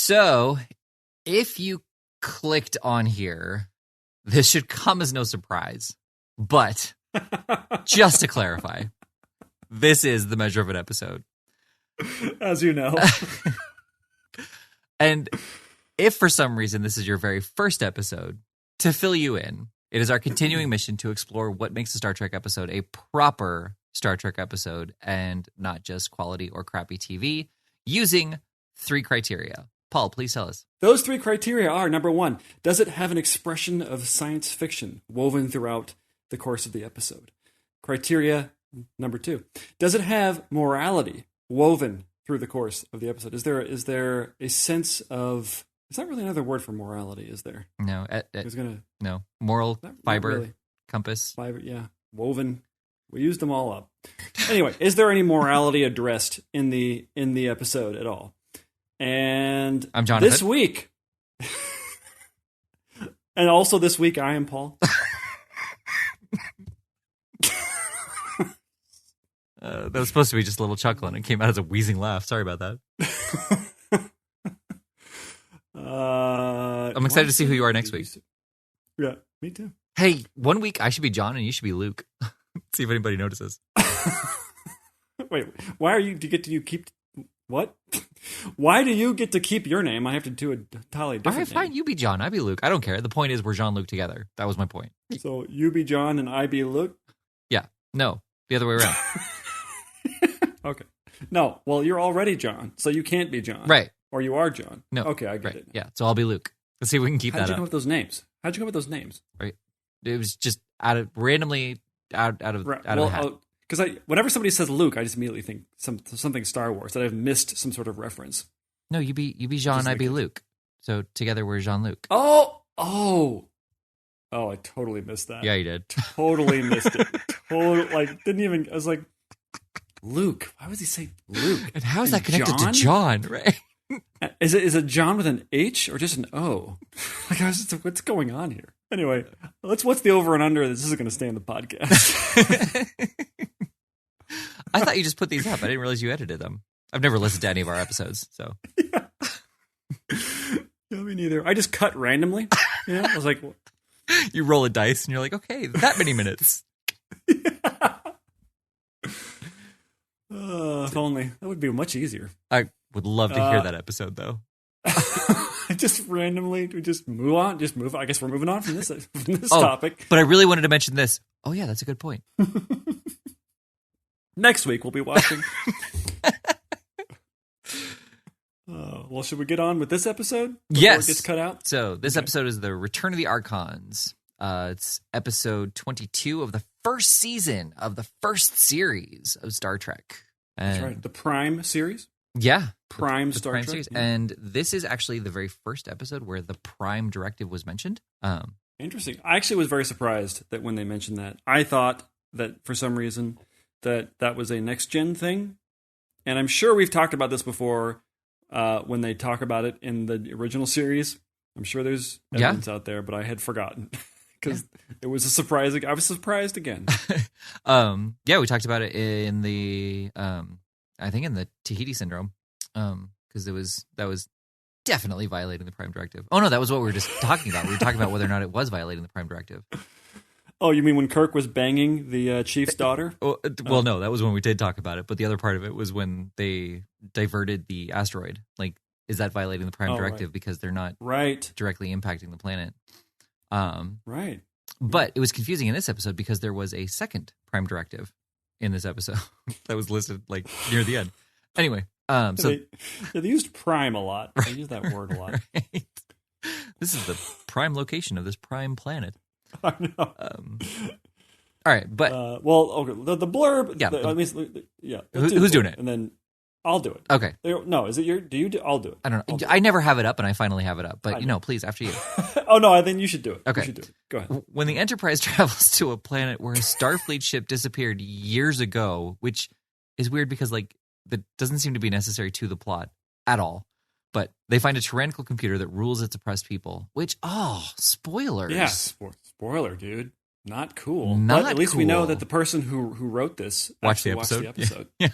So, if you clicked on here, this should come as no surprise. But, just to clarify, this is the measure of an episode. As you know. And if for some reason this is your very first episode, to fill you in, it is our continuing mission to explore what makes a Star Trek episode a proper Star Trek episode and not just quality or crappy TV, using 3 criteria. Paul, please tell us. Those 3 criteria are, number 1, does it have an expression of science fiction woven throughout the course of the episode? Criteria number 2, does it have morality woven through the course of the episode? Is there a sense of... It's not really another word for morality, is there? No. No. Moral, fiber, really. compass. Fiber, yeah. Woven. We used them all up. Anyway, is there any morality addressed in the episode at all? And I'm Jonathan. This week... and also this week, I am Paul. That was supposed to be just a little chuckle, and it came out as a wheezing laugh. Sorry about that. I'm excited to see who you are next week. Yeah, me too. Hey, one week I should be John, and you should be Luke. See if anybody notices. Wait, why are you? Do you keep what? Why do you get to keep your name? I have to do a entirely different. All right, fine. name. You be John. I be Luke. I don't care. The point is, we're Jean Luke together. That was my point. So you be John and I be Luke. Yeah. No, the other way around. Okay. No. Well, you're already John, so you can't be John. Right. Or you are John. No. Okay, I get it. Yeah. So I'll be Luke. Let's see if we can keep that up. How'd you come up with those names? Right. It was just randomly out of the hat. Because whenever somebody says Luke, I just immediately think something Star Wars, that I've missed some sort of reference. No, you be Jean, I be Luke. So together we're Jean-Luc. Oh, I totally missed that. Yeah, you did. Totally missed it. Didn't even, I was like, Luke. Why would he say Luke? And how is that connected to John, right? Is it John with an H or just an O? What's going on here? Anyway, what's the over and under? This isn't going to stay in the podcast. I thought you just put these up. I didn't realize you edited them. I've never listened to any of our episodes, so. Yeah, me neither. I just cut randomly. Yeah, I was like, well. You roll a dice and you're like, okay, that many minutes. Yeah. If only. That would be much easier. I would love to hear that episode, though. Just randomly, we just move on. I guess we're moving on from this topic. But I really wanted to mention this. Oh, yeah, that's a good point. Next week, we'll be watching. Well, should we get on with this episode? Yes. It gets cut out? So this episode is the Return of the Archons. It's episode 22 of the first season of the first series of Star Trek. That's right. The Prime series? Yeah. Prime the Star Prime Trek. Series. Yeah. And this is actually the very first episode where the Prime Directive was mentioned. Interesting. I actually was very surprised that when they mentioned that. I thought that for some reason that was a next-gen thing. And I'm sure we've talked about this before when they talk about it in the original series. I'm sure there's evidence out there, but I had forgotten. Because it was a surprise. I was surprised again. Yeah, we talked about it in the, I think in the Tahiti Syndrome, because that was definitely violating the Prime Directive. Oh no, that was what we were just talking about. We were talking about whether or not it was violating the Prime Directive. Oh, you mean when Kirk was banging the chief's daughter? Well, no, that was when we did talk about it. But the other part of it was when they diverted the asteroid. Like, is that violating the Prime Directive because they're not directly impacting the planet? Right. But it was confusing in this episode because there was a second Prime Directive in this episode that was listed like near the end. Anyway, so they used Prime a lot. They used that word a lot. Right. This is the prime location of this prime planet. I know. All right, but okay. The blurb. Yeah. Who's doing it? And then I'll do it. Okay. No, is it your? Do you do? I'll do it. I don't know. I never have it up, and I finally have it up. But please, after you. Oh no, then you should do it. Okay. You should do it. Go ahead. When the Enterprise travels to a planet where a Starfleet ship disappeared years ago, which is weird because that doesn't seem to be necessary to the plot at all. But they find a tyrannical computer that rules its oppressed people. Which, spoilers. Yeah, spoiler, dude. Not cool. But at least we know that the person who wrote this watched the episode. Yeah.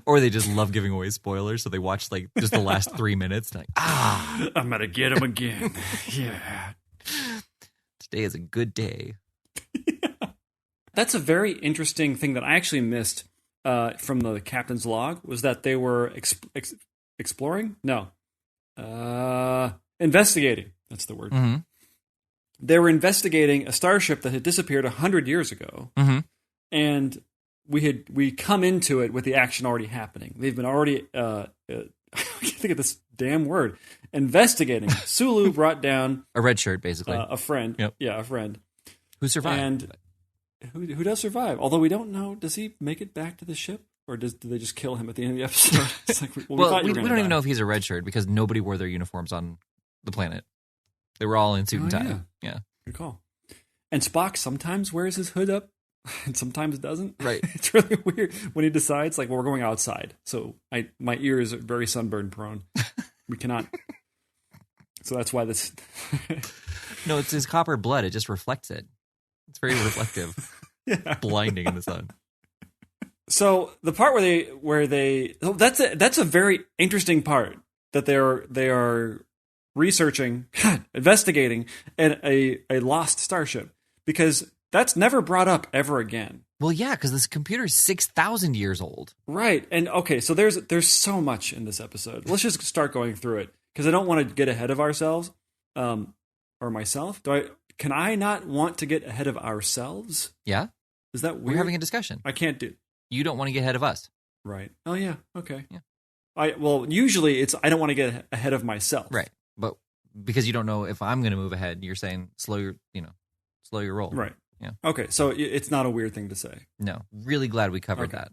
Or they just love giving away spoilers, so they watch like just the last 3 minutes. And like, I'm gonna get him again. Yeah, today is a good day. That's a very interesting thing that I actually missed from the captain's log, was that they were exploring? No. Investigating. That's the word. Mm-hmm. They were investigating a starship that had disappeared 100 years ago. Mm-hmm. And we come into it with the action already happening. They've been already, I can't think of this damn word, investigating. Sulu brought down a red shirt, basically. a friend. Yep. Yeah, a friend. Who survived. And who does survive? Although we don't know, does he make it back to the ship? Or do they just kill him at the end of the episode? It's like, we don't even know if he's a red shirt because nobody wore their uniforms on the planet. They were all in suit and tie. Yeah. Good call. And Spock sometimes wears his hood up and sometimes doesn't. Right. It's really weird when he decides, like, well, we're going outside. So my ears are very sunburn prone. We cannot. So that's why this. No, it's his copper blood. It just reflects it. It's very reflective. Yeah. Blinding in the sun. So the part where they that's a very interesting part, that they are researching, investigating a lost starship, because that's never brought up ever again. Well, yeah, because this computer is 6,000 years old. Right. And okay, so there's so much in this episode. Let's just start going through it, because I don't want to get ahead of ourselves, or myself. Can I not want to get ahead of ourselves? Yeah. Is that weird? We're having a discussion. I can't do. You don't want to get ahead of us. Right. Oh yeah. Okay. Yeah. Usually it's I don't want to get ahead of myself. Right. But because you don't know if I'm going to move ahead, you're saying slow your roll. Right. Yeah. Okay. So it's not a weird thing to say. No. Really glad we covered that.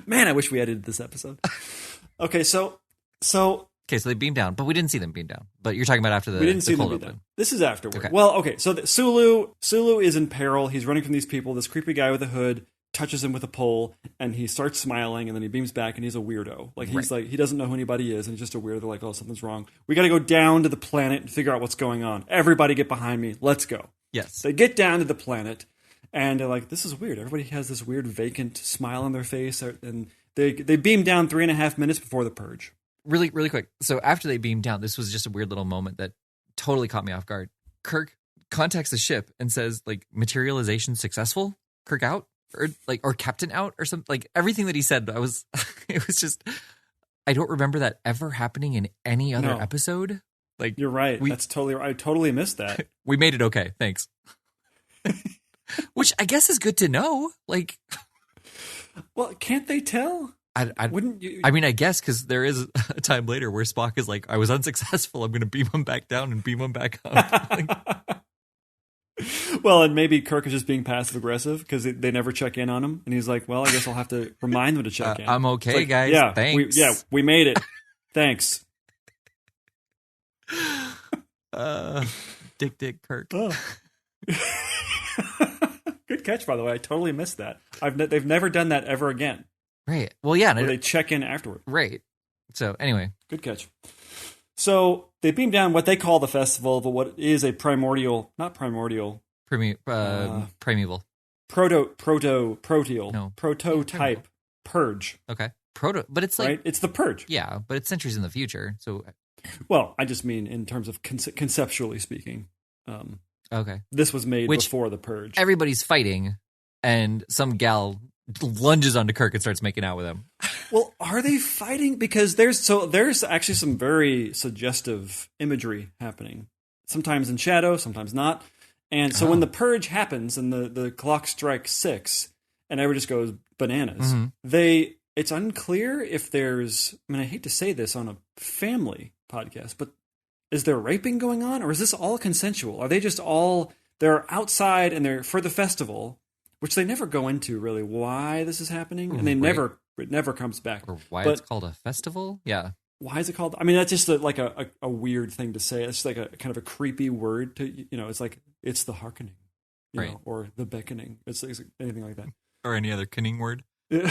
Man, I wish we edited this episode. Okay. So they beam down, but we didn't see them beam down. But you're talking about after we didn't see them beam down. This is afterward. Okay. Well, okay. So Sulu is in peril. He's running from these people. This creepy guy with a hood touches him with a pole, and he starts smiling, and then he beams back, and he's a weirdo. Like he's like, he doesn't know who anybody is, and he's just a weirdo. They're like, oh, something's wrong. We got to go down to the planet and figure out what's going on. Everybody get behind me. Let's go. Yes. They get down to the planet, and they're like, this is weird. Everybody has this weird vacant smile on their face, and they beam down 3.5 minutes before the purge. Really, really quick. So after they beam down, this was just a weird little moment that totally caught me off guard. Kirk contacts the ship and says, like, materialization successful? Kirk out? Or Captain out? Or something. Like, everything that he said, it was just, I don't remember that ever happening in any other episode. Like, you're right. That's totally right. I totally missed that. We made it okay. Thanks. Which I guess is good to know. Like, well, can't they tell? Wouldn't you? I mean, I guess, because there is a time later where Spock is like, I was unsuccessful. I'm going to beam him back down and beam him back up. Like, well, and maybe Kirk is just being passive aggressive because they never check in on him, and he's like, "Well, I guess I'll have to remind them to check in." I'm okay, like, guys. Yeah, thanks. We made it. Thanks. Dick Kirk. Oh. Good catch, by the way. I totally missed that. They've never done that ever again. Right. Well, yeah. Where they check in afterward. Right. So anyway, good catch. So they beam down what they call the festival, but what is a primeval, prototype purge. Okay. But it's like, right? It's the purge. Yeah, but it's centuries in the future. So, well, I just mean in terms of conceptually speaking. Okay. This was made before the purge. Everybody's fighting, and some gal lunges onto Kirk and starts making out with him. Well, are they fighting? Because there's actually some very suggestive imagery happening. Sometimes in shadow, sometimes not. And so when the purge happens and the clock strikes 6 and everybody just goes bananas, it's unclear if there's, I mean, I hate to say this on a family podcast, but is there raping going on, or is this all consensual? Are they just they're outside and they're for the festival, which they never go into really why this is happening, and it never comes back. Or why it's called a festival? Yeah. Why is it called? I mean, that's just like a weird thing to say. It's like a kind of a creepy word to, it's like, it's the hearkening, you know, or the beckoning. It's anything like that. Or any other kenning word. The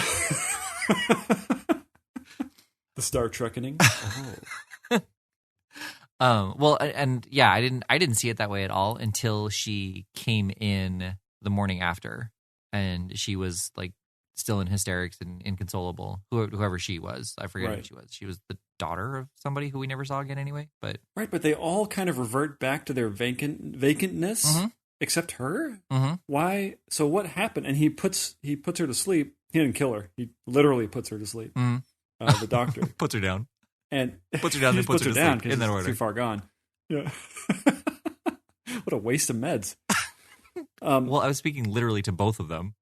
Star Trekkening. Oh. Well, and yeah, I didn't see it that way at all until she came in the morning after, and she was like still in hysterics and inconsolable. Whoever she was, I forget who Right. she was. She was the daughter of somebody who we never saw again anyway. But Right, but they all kind of revert back to their vacantness, Mhm. except her. mm-hmm. Why? So what happened? And he puts her to sleep. He didn't kill her. He literally puts her to sleep. Mhm. The doctor puts her down. and Puts her down, he then puts her to down sleep, in that she's order. too far gone. Yeah. What a waste of meds. Well, I was speaking literally to both of them.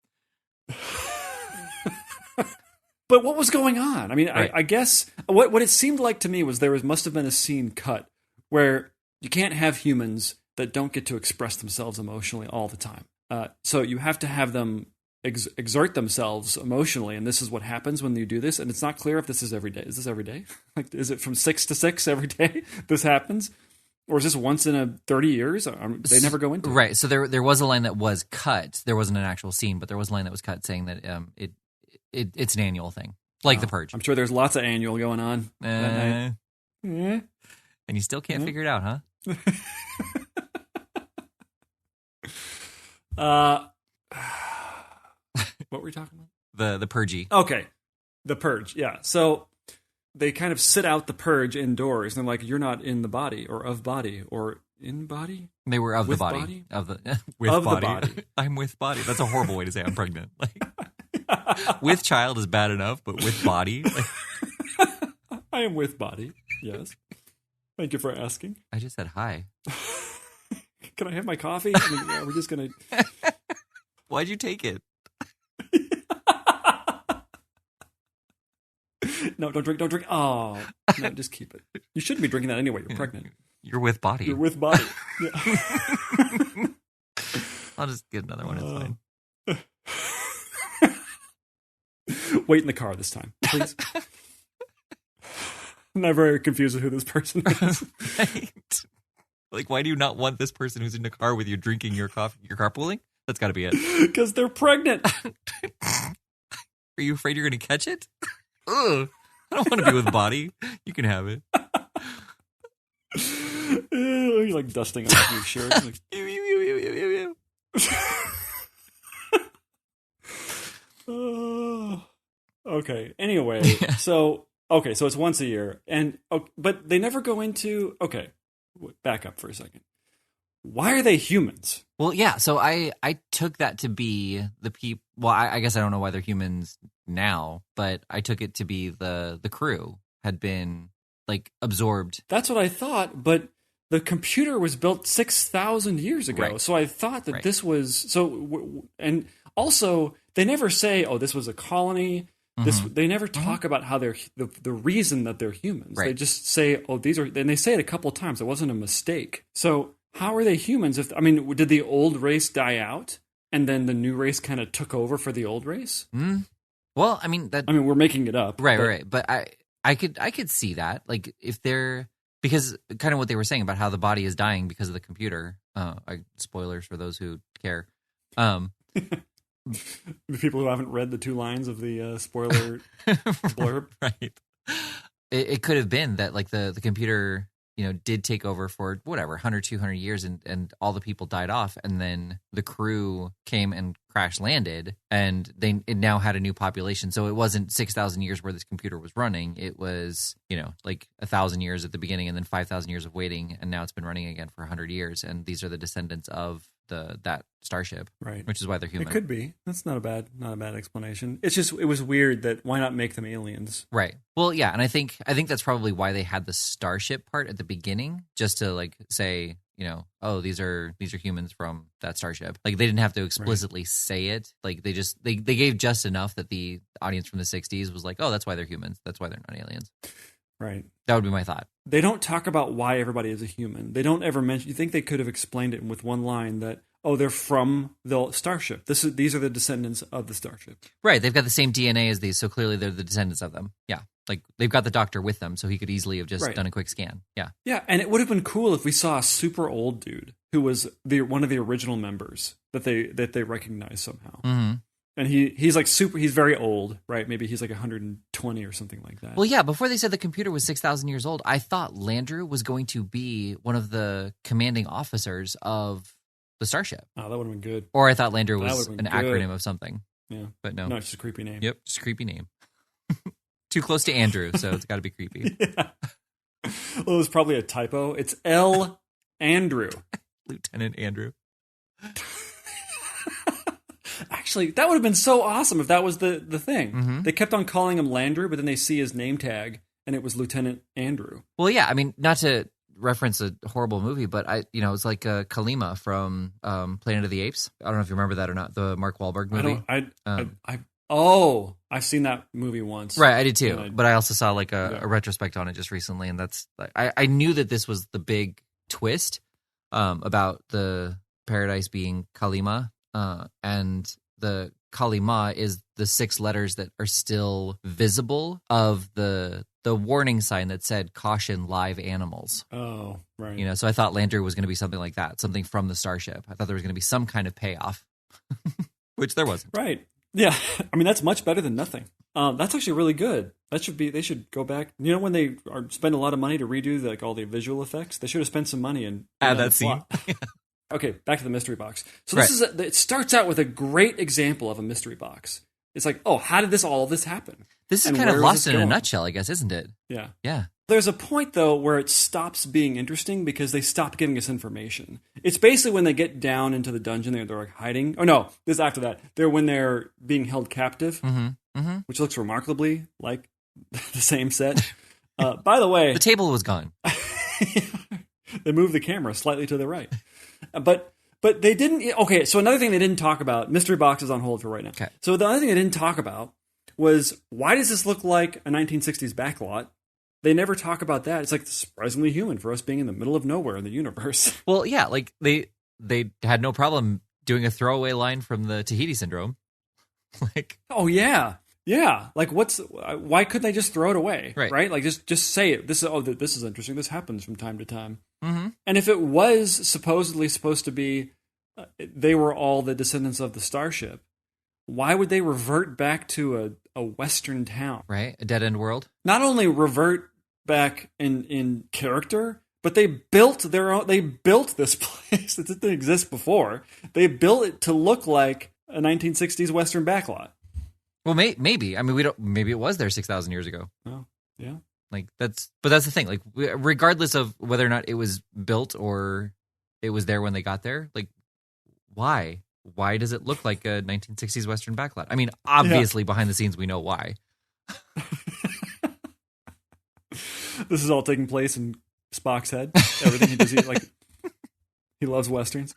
But what was going on? I mean, Right. I guess what it seemed like to me was must have been a scene cut where you can't have humans that don't get to express themselves emotionally all the time. So you have to have them exert themselves emotionally, and this is what happens when you do this. And it's not clear if this is every day. Is this every day? Like, is it from 6 to 6 every day this happens? Or is this once in 30 years? They never go into it. Right. So there was a line that was cut. There wasn't an actual scene, but there was a line that was cut saying that it's an annual thing, like The Purge. I'm sure there's lots of annual going on. that night. And you still can't figure it out, huh? What were we talking about? The Purgy. Okay, the Purge. Yeah. So they kind of sit out the Purge indoors, and they're like, "You're not in the body, or of body, or in body." They were of With the body. body? Of the with Of the body. body. I'm with body. That's a horrible way to say I'm pregnant. Like, with child is bad enough, but with body. Like, I am with body. Yes. Thank you for asking. I just said hi. Can I have my coffee? I mean, we're just gonna. Why'd you take it? No, don't drink. Don't drink. Oh, no, just keep it. You shouldn't be drinking that anyway. You're pregnant. You're with body. You're with body. Yeah. I'll just get another one. It's fine. Wait in the car this time, please. I'm not very confused with who this person is. Right. Like, why do you not want this person who's in the car with you drinking your coffee? You're carpooling? That's got to be it. Because they're pregnant. Are you afraid you're going to catch it? Ugh. I don't want to be with body. You can have it. You're like dusting off your shirt. Like, okay. Anyway, so it's once a year, and but they never go into. Okay, back up for a second. Why are they humans? Well, yeah. So I took that to be the people. Well, I guess I don't know why they're humans now, but I took it to be the crew had been like absorbed. That's what I thought, but the computer was built 6,000 years ago. Right. So I thought that Right. this was and also they never say, "Oh, this was a colony." They never talk about how they're the reason that they're humans. Right. They just say, "Oh, these are," and they say it a couple of times. It wasn't a mistake. So how are they humans? Did the old race die out, and then the new race kind of took over for the old race? Well, We're making it up, right, but- right. But I could see that, like, if they're, because kind of what they were saying about how the body is dying because of the computer. Spoilers for those who care. The people who haven't read the 2 lines of the spoiler blurb. Right. It could have been that, like, the computer, did take over for whatever 100, 200 years, and all the people died off, and then the crew came and crash landed, and it now had a new population. So it wasn't 6,000 years where this computer was running. It was like 1,000 years at the beginning, and then 5,000 years of waiting, and now it's been running again for 100 years. And these are the descendants of that starship, Right? which is why they're human. It could be. That's not a bad explanation. It's just, it was weird that why not make them aliens? Right. Well, yeah, and I think that's probably why they had the starship part at the beginning, just to like say, oh, these are humans from that starship. Like, they didn't have to explicitly say it. Like, they gave just enough that the audience from the 60s was like, oh, that's why they're humans. That's why they're not aliens. Right. That would be my thought. They don't talk about why everybody is a human. They don't ever mention. You think they could have explained it with one line that, oh, they're from the starship. These are the descendants of the starship. Right. They've got the same DNA as these, so clearly they're the descendants of them. Yeah. Like, they've got the doctor with them, so he could easily have just done a quick scan. Yeah. Yeah, and it would have been cool if we saw a super old dude who was one of the original members that they recognized somehow. Mm-hmm. And he's like he's very old, right? Maybe he's like 120 or something like that. Well, yeah, before they said the computer was 6,000 years old, I thought Landru was going to be one of the commanding officers of the starship. Oh, that would have been good. Or I thought Landru That was would've an been good. acronym of something. Yeah. But no. No, it's just a creepy name. Yep, just a creepy name. Too close to Andrew, so it's got to be creepy. Yeah. Well, it was probably a typo. It's L. Andrew. Lieutenant Andrew. Actually, that would have been so awesome if that was the thing. Mm-hmm. They kept on calling him Landry, but then they see his name tag, and it was Lieutenant Andrew. Well, yeah, I mean, not to reference a horrible movie, but it's like Kalima from Planet of the Apes. I don't know if you remember that or not, the Mark Wahlberg movie. I've seen that movie once. Right, I did too. But I also saw like a retrospect on it just recently, and that's I knew that this was the big twist about the paradise being Kalima, and the Kalima is the 6 letters that are still visible of the warning sign that said "Caution, live animals." Oh, right. So I thought Landry was going to be something like that, something from the starship. I thought there was going to be some kind of payoff, which there wasn't. Right. Yeah. I mean, that's much better than nothing. That's actually really good. They should go back. When they spend a lot of money to redo all the visual effects, they should have spent some money and add that scene. Okay, back to the mystery box. So this it starts out with a great example of a mystery box. It's like, oh, how did all of this happen? This is kind of lost in a nutshell, I guess, isn't it? Yeah. Yeah. There's a point, though, where it stops being interesting because they stop giving us information. It's basically when they get down into the dungeon, they're like hiding. Oh, no, this is after that. When they're being held captive, which looks remarkably like the same set. By the way... The table was gone. They moved the camera slightly to the right. But they didn't... Okay, so another thing they didn't talk about, mystery box is on hold for right now. Okay. So the other thing they didn't talk about was, why does this look like a 1960s backlot? They never talk about that. It's like surprisingly human for us being in the middle of nowhere in the universe. Well, yeah, like they had no problem doing a throwaway line from the Tahiti Syndrome. Like, oh yeah. Yeah, like why couldn't they just throw it away? Right? Like just say it. This is interesting. This happens from time to time. Mm-hmm. And if it was supposedly supposed to be, they were all the descendants of the starship, why would they revert back to a Western town? Right, a dead end world. Not Not only revert back in character, but they built their own. They built this place that didn't exist before. They built it to look like a 1960s Western backlot. Well, maybe. I mean, we don't. Maybe it was there 6,000 years ago. Oh, yeah. Like that's the thing. Like, regardless of whether or not it was built or it was there when they got there, like, why? Why does it look like a 1960s Western backlot? I mean, obviously, behind the scenes, we know why. This is all taking place in Spock's head. Everything he does, he loves Westerns.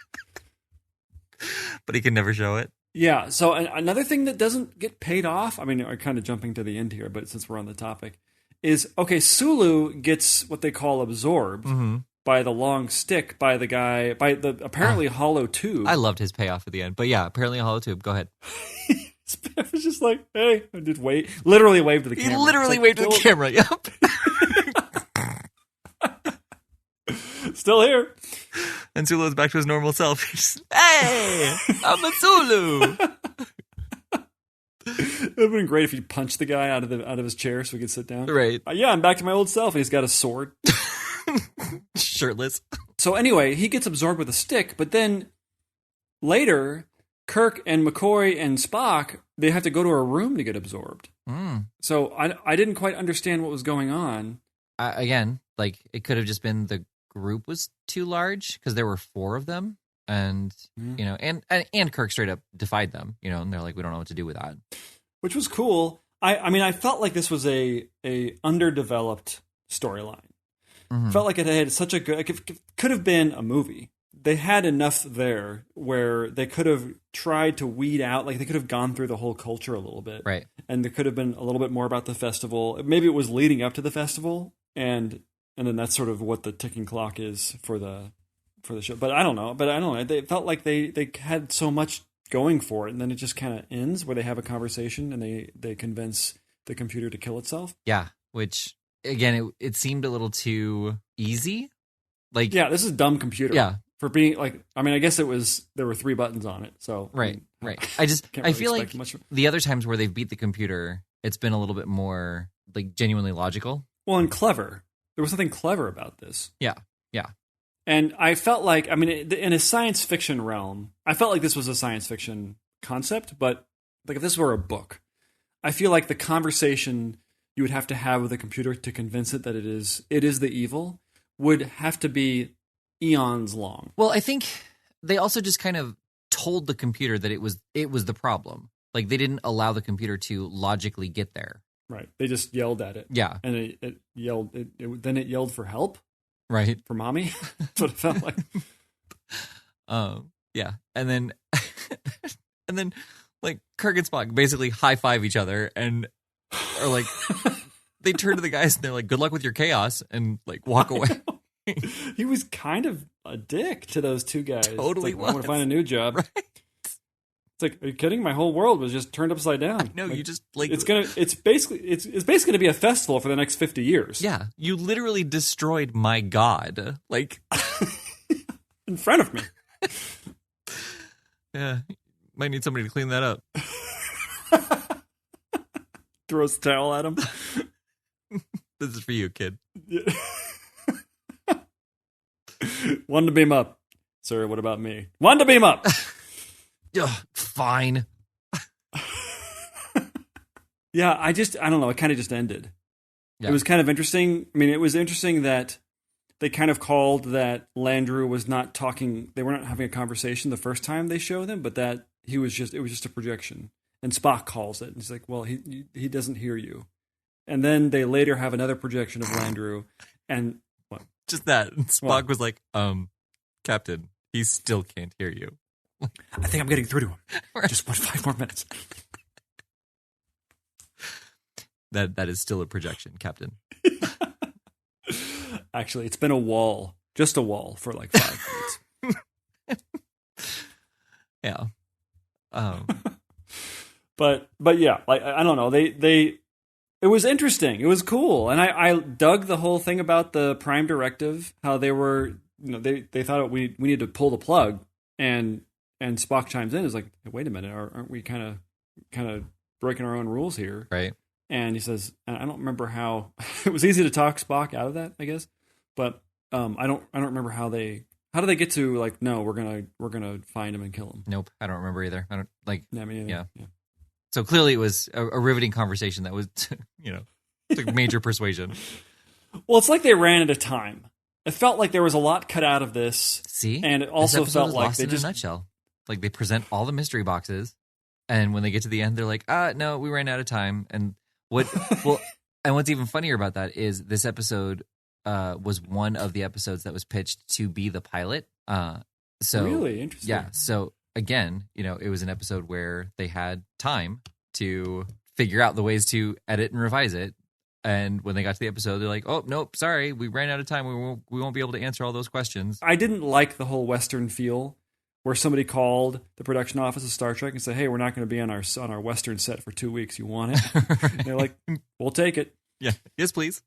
But he can never show it. Yeah, so another thing that doesn't get paid off, I mean, I'm kind of jumping to the end here, but since we're on the topic, is, okay, Sulu gets what they call absorbed by the long stick, by the apparently hollow tube. I loved his payoff at the end, but yeah, apparently a hollow tube. Go ahead. It was just like, hey, I did literally waved to the camera. He literally waved to the camera, yep. Still here. And Sulu's back to his normal self. He's, hey, I'm a Sulu. It would have been great if he punched the guy out of his chair so he could sit down. Right. Yeah, I'm back to my old self. And he's got a sword. Shirtless. So anyway, he gets absorbed with a stick, but then later, Kirk and McCoy and Spock, they have to go to a room to get absorbed. So I didn't quite understand what was going on. Again, like, it could have just been the group was too large because there were 4 of them, and and Kirk straight up defied them, and they're like, we don't know what to do with that, which was cool. I mean, I felt like this was a underdeveloped storyline. Felt like it had such a good, like, it could have been a movie. They had enough there where they could have tried to weed out, like, they could have gone through the whole culture a little bit, right? And there could have been a little bit more about the festival. Maybe it was leading up to the festival, and then that's sort of what the ticking clock is for the show. But I don't know. They felt like they had so much going for it, and then it just kind of ends where they have a conversation and they convince the computer to kill itself. Yeah, which again, it seemed a little too easy. Like, yeah, this is dumb computer. Yeah, for being like, I mean, I guess there were 3 buttons on it. So right. I feel like the other times where they've beat the computer, it's been a little bit more like genuinely logical. Well, and clever. There was something clever about this. Yeah. And I felt like, I mean, in a science fiction realm, I felt like this was a science fiction concept, but like if this were a book, I feel like the conversation you would have to have with a computer to convince it that it is the evil would have to be eons long. Well, I think they also just kind of told the computer that it was the problem. Like they didn't allow the computer to logically get there. Right. They just yelled at it. Yeah. And it yelled. Then it yelled for help. Right. For mommy. That's what it felt like. Yeah. And then like Kirk and Spock basically high five each other and are like, they turn to the guys and they're like, good luck with your chaos, and like walk away. He was kind of a dick to those two guys. Totally was. I want to find a new job. Right. It's like, are you kidding? My whole world was just turned upside down. No, like, you just like it's basically going to be a festival for the next 50 years. Yeah, you literally destroyed my god, like in front of me. Yeah, might need somebody to clean that up. Throws the towel at him. This is for you, kid. Yeah. One to beam up. Sir, what about me? One to beam up. Fine. Yeah, I don't know. It kind of just ended. Yeah. It was kind of interesting. I mean, it was interesting that they kind of called that Landru was not talking. They were not having a conversation the first time they showed him, but that it was just a projection. And Spock calls it. And he's like, well, he doesn't hear you. And then they later have another projection of Landru. And what? Just that. Spock was like, Captain, he still can't hear you. I think I'm getting through to him. Just 5 more minutes. That is still a projection, Captain. Actually, it's been a wall. Just a wall for like 5 minutes. Yeah. But yeah, like I don't know. It was interesting. It was cool, and I dug the whole thing about the Prime Directive. How they were, they thought we needed to pull the plug, and Spock chimes in. Is like, hey, wait a minute, aren't we kind of breaking our own rules here? Right. And he says, and I don't remember how it was easy to talk Spock out of that, I guess, but I don't remember how did they get to like, no, we're gonna find him and kill him. Nope, I don't remember either. I don't like. Yeah, me either. Yeah. So clearly, it was a riveting conversation that was, took major persuasion. Well, it's like they ran out of time. It felt like there was a lot cut out of this. See, and it also felt like they just in a nutshell. Like they present all the mystery boxes, and when they get to the end, they're like, no, we ran out of time. And and what's even funnier about that is this episode was one of the episodes that was pitched to be the pilot. So really interesting. Yeah. So again, it was an episode where they had time to figure out the ways to edit and revise it. And when they got to the episode, they're like, "Oh, nope, sorry, we ran out of time. We won't be able to answer all those questions." I didn't like the whole Western feel where somebody called the production office of Star Trek and said, "Hey, we're not going to be on our Western set for 2 weeks. You want it?" Right. And they're like, "We'll take it." Yeah. Yes, please.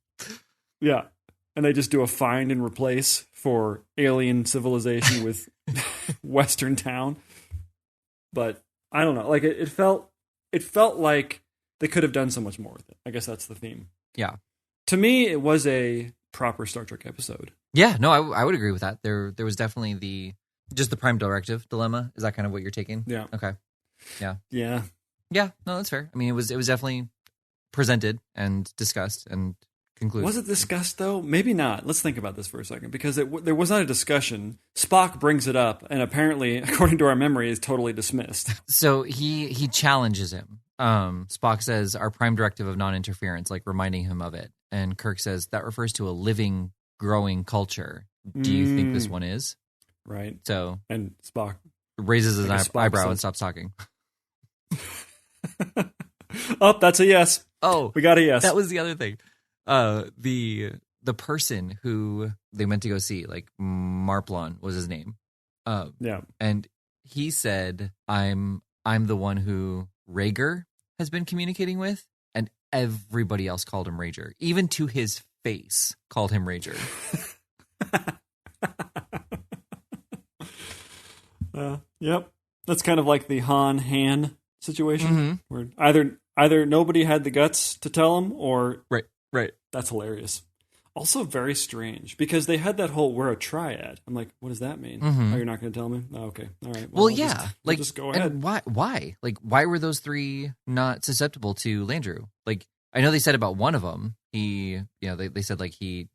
Yeah. And they just do a find and replace for alien civilization with Western town. But I don't know. Like it felt like they could have done so much more with it. I guess that's the theme. Yeah. To me, it was a proper Star Trek episode. Yeah. No, I would agree with that. There was definitely the Prime Directive dilemma. Is that kind of what you're taking? Yeah. Okay. Yeah. Yeah. Yeah. No, that's fair. I mean, it was definitely presented and discussed and concluded. Was it discussed though? Maybe not. Let's think about this for a second, because there was not a discussion. Spock brings it up, and apparently, according to our memory, is totally dismissed. So he challenges him. Spock says, "Our Prime Directive of non-interference," like reminding him of it, and Kirk says that refers to a living, growing culture. Do you think this one is? Right. So, and Spock raises his eyebrow and stops talking. Oh, that's a yes. Oh, we got a yes. That was the other thing. The person who they meant to go see, like Marplon was his name. Yeah. And he said, I'm the one who Rager has been communicating with, and everybody else called him Rager. Even to his face called him Rager. Yep. That's kind of like the Han situation, where either nobody had the guts to tell him, or right. That's hilarious. Also very strange because they had that whole "we're a triad." I'm like, what does that mean? Mhm. Oh, you're not going to tell me? Oh, okay, all right. Well, I'll yeah, we'll just go ahead. and why? Like, why were those three not susceptible to Landrew? Like, I know they said about one of them, they said like he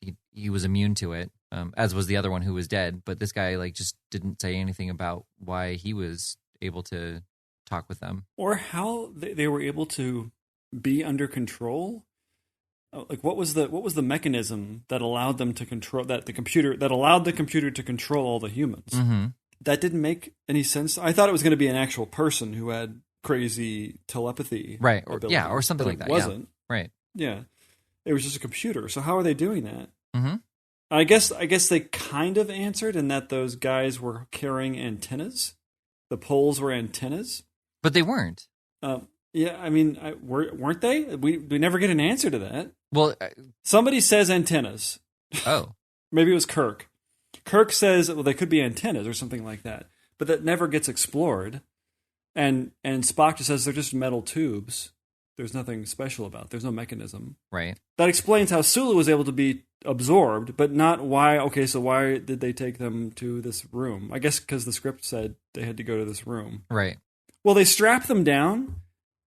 was immune to it, as was the other one who was dead. But this guy like just didn't say anything about why he was able to talk with them, or how they were able to be under control. Like what was the mechanism that allowed them to control the computer to control all the humans? Mm-hmm. That didn't make any sense. I thought it was going to be an actual person who had crazy telepathy, right? Or something like that. It wasn't. Yeah. Right. Yeah, it was just a computer. So how are they doing that? Mm-hmm. I guess they kind of answered in that those guys were carrying antennas. The poles were antennas, but they weren't. Yeah, I mean, weren't they? We never get an answer to that. Well, somebody says antennas. Oh, maybe it was Kirk. Kirk says, well, they could be antennas or something like that, but that never gets explored. And Spock just says they're just metal tubes. There's nothing special about it. There's no mechanism. Right. That explains how Sulu was able to be absorbed, but not why. Okay, so why did they take them to this room? I guess because the script said they had to go to this room. Right. Well, they strap them down.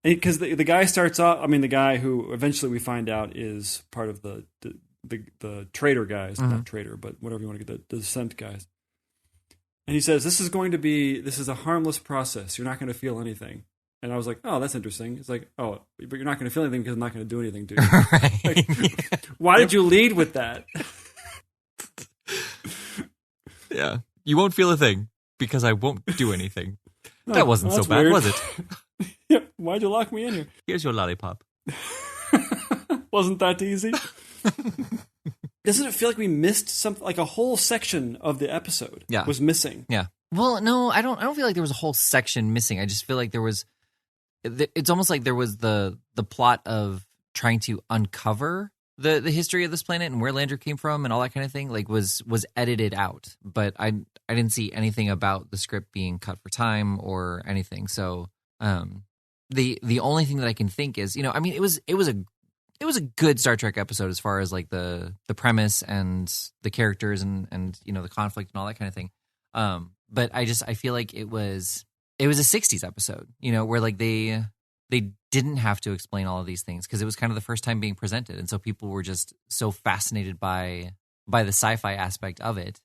Because the guy starts off, I mean, the guy who eventually we find out is part of the traitor guys, mm-hmm. not traitor, but whatever you want to get, the descent guys. And he says, this is a harmless process. You're not going to feel anything. And I was like, oh, that's interesting. It's like, oh, but you're not going to feel anything because I'm not going to do anything to you. Right. Like, why did you lead with that? Yeah. You won't feel a thing because I won't do anything. Oh, that wasn't so bad, weird. was it? Yeah, why'd you lock me in here? Here's your lollipop. Wasn't that easy? Doesn't it feel like we missed something? Like a whole section of the episode was missing. Yeah. Well, no, I don't feel like there was a whole section missing. I just feel like there was. It's almost like there was the plot of trying to uncover the history of this planet and where Landrew came from and all that kind of thing. Like was edited out, but I didn't see anything about the script being cut for time or anything. So. The only thing that I can think is, I mean, it was a good Star Trek episode as far as like the premise and the characters and the conflict and all that kind of thing. But I feel like it was a 60s episode, where like they didn't have to explain all of these things because it was kind of the first time being presented, and so people were just so fascinated by the sci-fi aspect of it.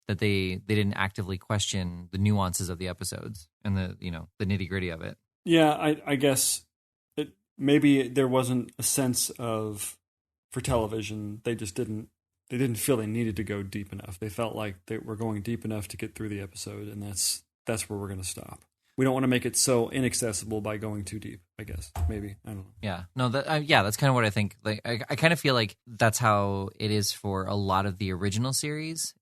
That they didn't actively question the nuances of the episodes and the nitty gritty of it. Yeah, I guess maybe there wasn't a sense of, for television, they didn't feel they needed to go deep enough. They felt like they were going deep enough to get through the episode, and that's where we're going to stop. We don't want to make it so inaccessible by going too deep, I guess. Maybe. I don't know. Yeah. No, that's kind of what I think. Like, I kind of feel like that's how it is for a lot of the original series.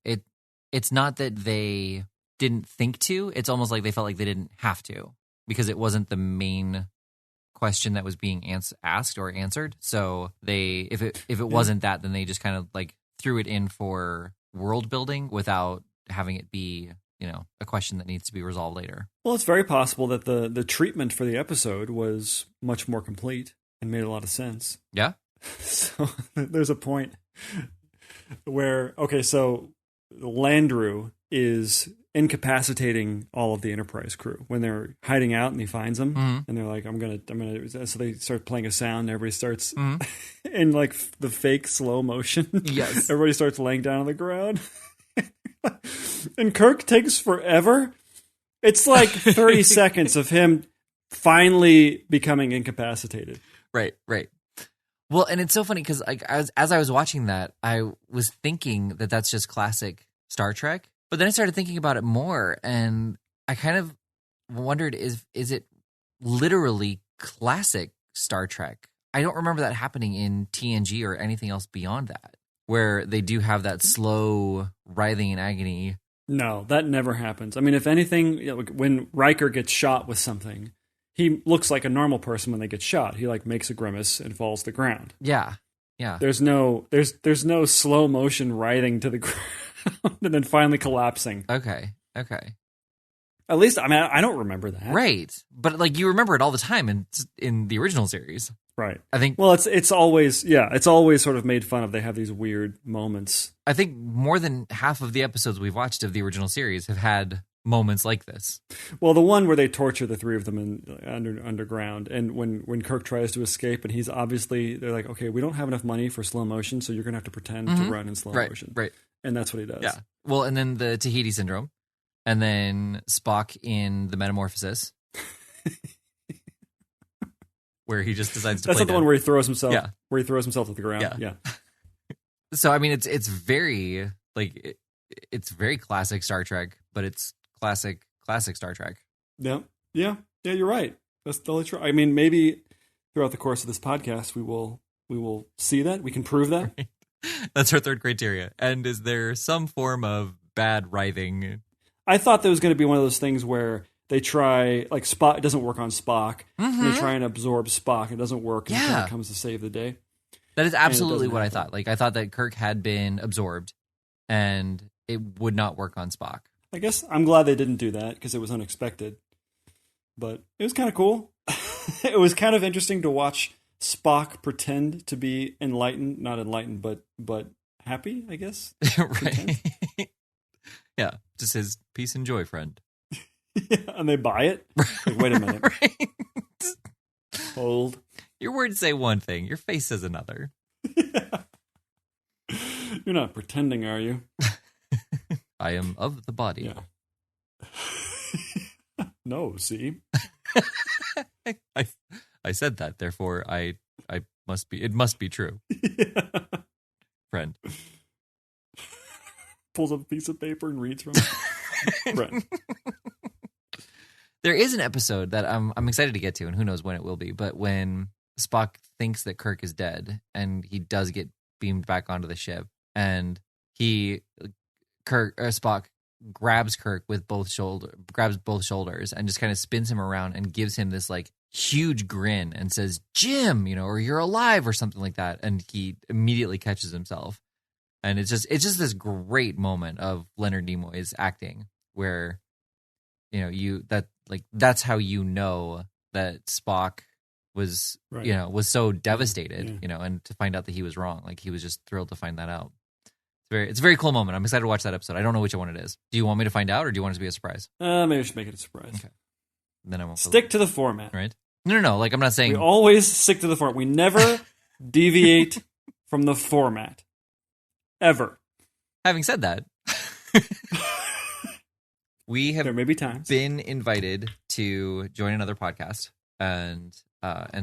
It's not that they didn't think to. It's almost like they felt like they didn't have to because it wasn't the main question that was being asked or answered. So if it wasn't that, then they just kind of like threw it in for world building without having it be a question that needs to be resolved later. Well, it's very possible that the treatment for the episode was much more complete and made a lot of sense. Yeah. So there's a point where so Landrew is incapacitating all of the Enterprise crew when they're hiding out and he finds them and they're like, I'm gonna so they start playing a sound and everybody starts in like the fake slow motion. Yes. Everybody starts laying down on the ground. And Kirk takes forever. It's like 30 seconds of him finally becoming incapacitated. Right. Well, and it's so funny because like as I was watching that, I was thinking that that's just classic Star Trek. But then I started thinking about it more, and I kind of wondered, is it literally classic Star Trek? I don't remember that happening in TNG or anything else beyond that, where they do have that slow writhing in agony. No, that never happens. I mean, if anything, when Riker gets shot with something, he looks like a normal person when they get shot. He like makes a grimace and falls to the ground. Yeah. There's no slow motion writhing to the ground and then finally collapsing. Okay. At least, I mean, I don't remember that. Right. But like you remember it all the time in the original series. Right. I think. Well, it's always sort of made fun of. They have these weird moments. I think more than half of the episodes we've watched of the original series have had moments like this. Well, the one where they torture the three of them underground, and when Kirk tries to escape, and he's obviously, they're like, okay, we don't have enough money for slow motion, so you're gonna have to pretend to run in slow motion. Right. And that's what he does. Yeah. Well, and then the Tahiti syndrome, and then Spock in the Metamorphosis, where he just decides to. That's play not the one where he throws himself. Yeah. Where he throws himself to the ground. Yeah. So I mean, it's very like it's very classic Star Trek, but it's classic Star Trek. Yeah. You're right. That's totally true. I mean, maybe throughout the course of this podcast, we will see that. We can prove that. Right. That's our third criteria. And is there some form of bad writhing? I thought there was going to be one of those things where they try, like Spock, it doesn't work on Spock, and they try and absorb Spock, it doesn't work, and he kind of comes to save the day. That is absolutely what I thought. Like, I thought that Kirk had been absorbed, and it would not work on Spock. I guess I'm glad they didn't do that, because it was unexpected. But it was kind of cool. It was kind of interesting to watch Spock pretend to be enlightened, not enlightened, but happy, I guess. Right. Yeah, just his peace and joy friend. Yeah, and they buy it. Like, wait a minute. Right. Hold. Your words say one thing, your face says another. Yeah. You're not pretending, are you? I am of the body. Yeah. No, see? I said that, therefore I must be, it must be true. Yeah. Friend. Pulls up a piece of paper and reads from it. Friend. There is an episode that I'm excited to get to, and who knows when it will be, but when Spock thinks that Kirk is dead, and he does get beamed back onto the ship, and Spock grabs Kirk with both shoulders and just kind of spins him around and gives him this like huge grin and says, "Jim, or you're alive," or something like that, and he immediately catches himself. And it's just this great moment of Leonard Nimoy's acting where that's how that Spock was right. Was so devastated, and to find out that he was wrong. Like, he was just thrilled to find that out. It's a very cool moment. I'm excited to watch that episode. I don't know which one it is. Do you want me to find out, or do you want it to be a surprise? Maybe we should make it a surprise. Okay. Then I won't stick to the format. Right? No. Like, I'm not saying we always stick to the format. We never deviate from the format. Ever. Having said that, we have there may be times been invited to join another podcast, and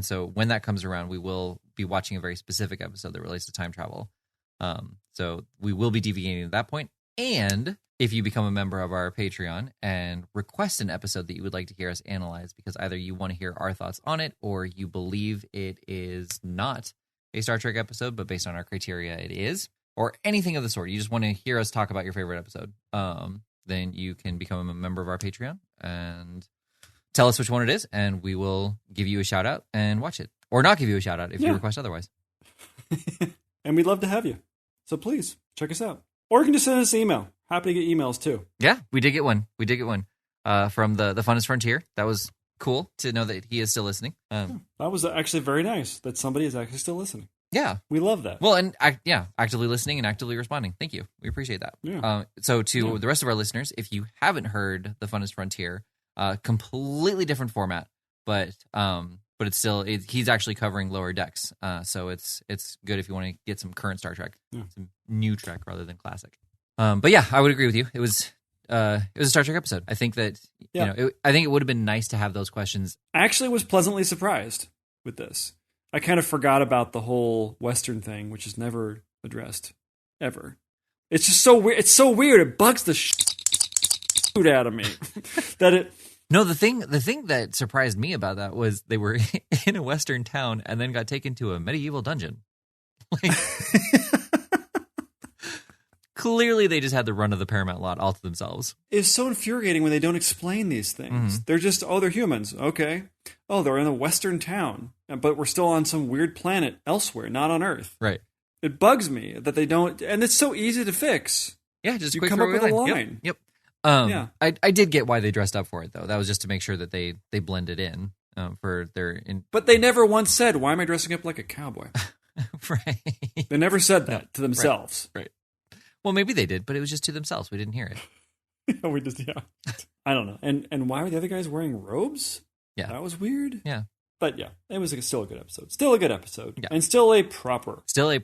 so when that comes around, we will be watching a very specific episode that relates to time travel. So we will be deviating at that point. And if you become a member of our Patreon and request an episode that you would like to hear us analyze, because either you want to hear our thoughts on it, or you believe it is not a Star Trek episode, but based on our criteria, it is, or anything of the sort, you just want to hear us talk about your favorite episode, then you can become a member of our Patreon and tell us which one it is, and we will give you a shout out and watch it, or not give you a shout out if you request otherwise. And we'd love to have you. So please check us out. Or you can just send us an email. Happy to get emails too. Yeah, we did get one. From the Funnest Frontier. That was cool to know that he is still listening. That was actually very nice that somebody is actually still listening. Yeah. We love that. Well, and actively listening and actively responding. Thank you. We appreciate that. Yeah. So to the rest of our listeners, if you haven't heard the Funnest Frontier, completely different format, but it's still, he's actually covering Lower Decks. So it's good if you want to get some current Star Trek, some new Trek rather than classic. But yeah, I would agree with you. It was a Star Trek episode. I think that I think it would have been nice to have those questions. I actually was pleasantly surprised with this. I kind of forgot about the whole Western thing, which is never addressed ever. It's just so weird. It's so weird. It bugs the shit out of me that it. No, the thing that surprised me about that was they were in a Western town and then got taken to a medieval dungeon. Like, clearly, they just had the run of the Paramount lot all to themselves. It's so infuriating when they don't explain these things. Mm-hmm. They're just, they're humans. Okay. Oh, they're in a Western town, but we're still on some weird planet elsewhere, not on Earth. Right. It bugs me that they don't, and it's so easy to fix. Yeah, just you quick come up with a line. line. Yep. Yeah. I did get why they dressed up for it though. That was just to make sure that they blended in for their. But they never once said, "Why am I dressing up like a cowboy?" Right. They never said that to themselves. Right. Well, maybe they did, but it was just to themselves. We didn't hear it. We just I don't know. And why were the other guys wearing robes? Yeah, that was weird. Yeah, but yeah, it was still a good episode. Still a good episode, yeah. And still a proper Star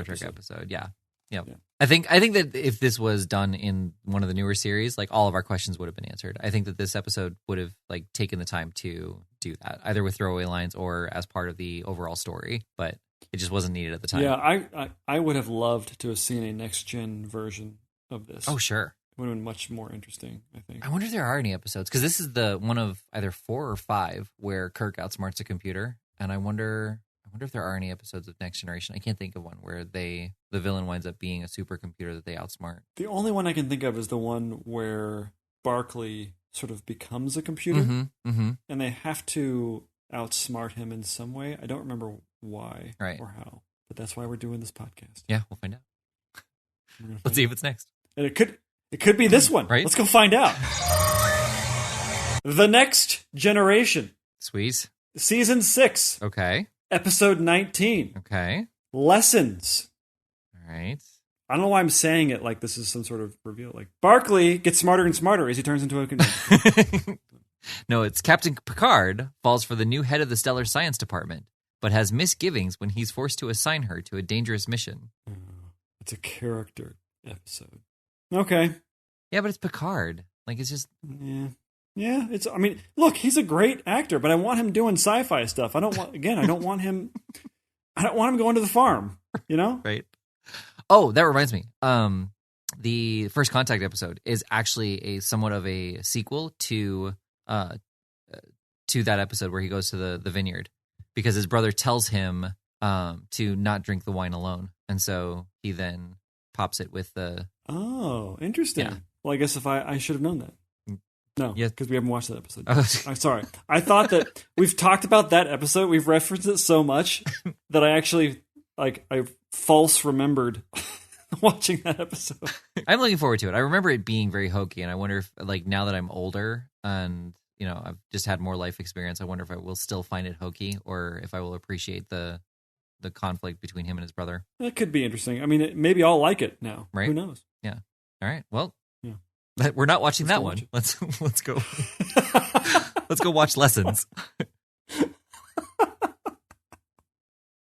Trek episode. Yeah. Yep. Yeah. I think that if this was done in one of the newer series, like all of our questions would have been answered. I think that this episode would have like taken the time to do that, either with throwaway lines or as part of the overall story. But it just wasn't needed at the time. Yeah, I would have loved to have seen a next gen version of this. Oh, sure. It would have been much more interesting, I think. I wonder if there are any episodes, because this is the one of either 4 or 5 where Kirk outsmarts a computer, and I wonder if there are any episodes of Next Generation. I can't think of one where the villain winds up being a supercomputer that they outsmart. The only one I can think of is the one where Barclay sort of becomes a computer, and they have to outsmart him in some way. I don't remember why or how, but that's why we're doing this podcast. Yeah, we'll find out. Let's see if it's next. And it could be this one. Right? Let's go find out. The Next Generation. Sweet. Season 6. Okay. Episode 19. Okay. Lessons. All right. I don't know why I'm saying it like this is some sort of reveal. Like, Barclay gets smarter and smarter as he turns into a... No, it's Captain Picard falls for the new head of the Stellar Science Department, but has misgivings when he's forced to assign her to a dangerous mission. It's a character episode. Okay. Yeah, but it's Picard. Like, it's just... Yeah, it's... I mean, look, he's a great actor, but I want him doing sci-fi stuff. I don't want him... I don't want him going to the farm, you know? Right. Oh, that reminds me. The First Contact episode is actually a somewhat of a sequel to that episode where he goes to the vineyard, because his brother tells him to not drink the wine alone, and so he then pops it with the... Oh, interesting. Yeah. Well, I guess if I should have known that. No, yeah, because we haven't watched that episode. Oh. I'm sorry. I thought that we've talked about that episode. We've referenced it so much that I actually I false remembered watching that episode. I'm looking forward to it. I remember it being very hokey, and I wonder if, like, now that I'm older and I've just had more life experience, I wonder if I will still find it hokey or if I will appreciate the conflict between him and his brother. That could be interesting. I mean, maybe I'll like it now. Right? Who knows? Yeah. All right. Well, yeah. We're not watching that one. Let's go. Let's go watch Lessons.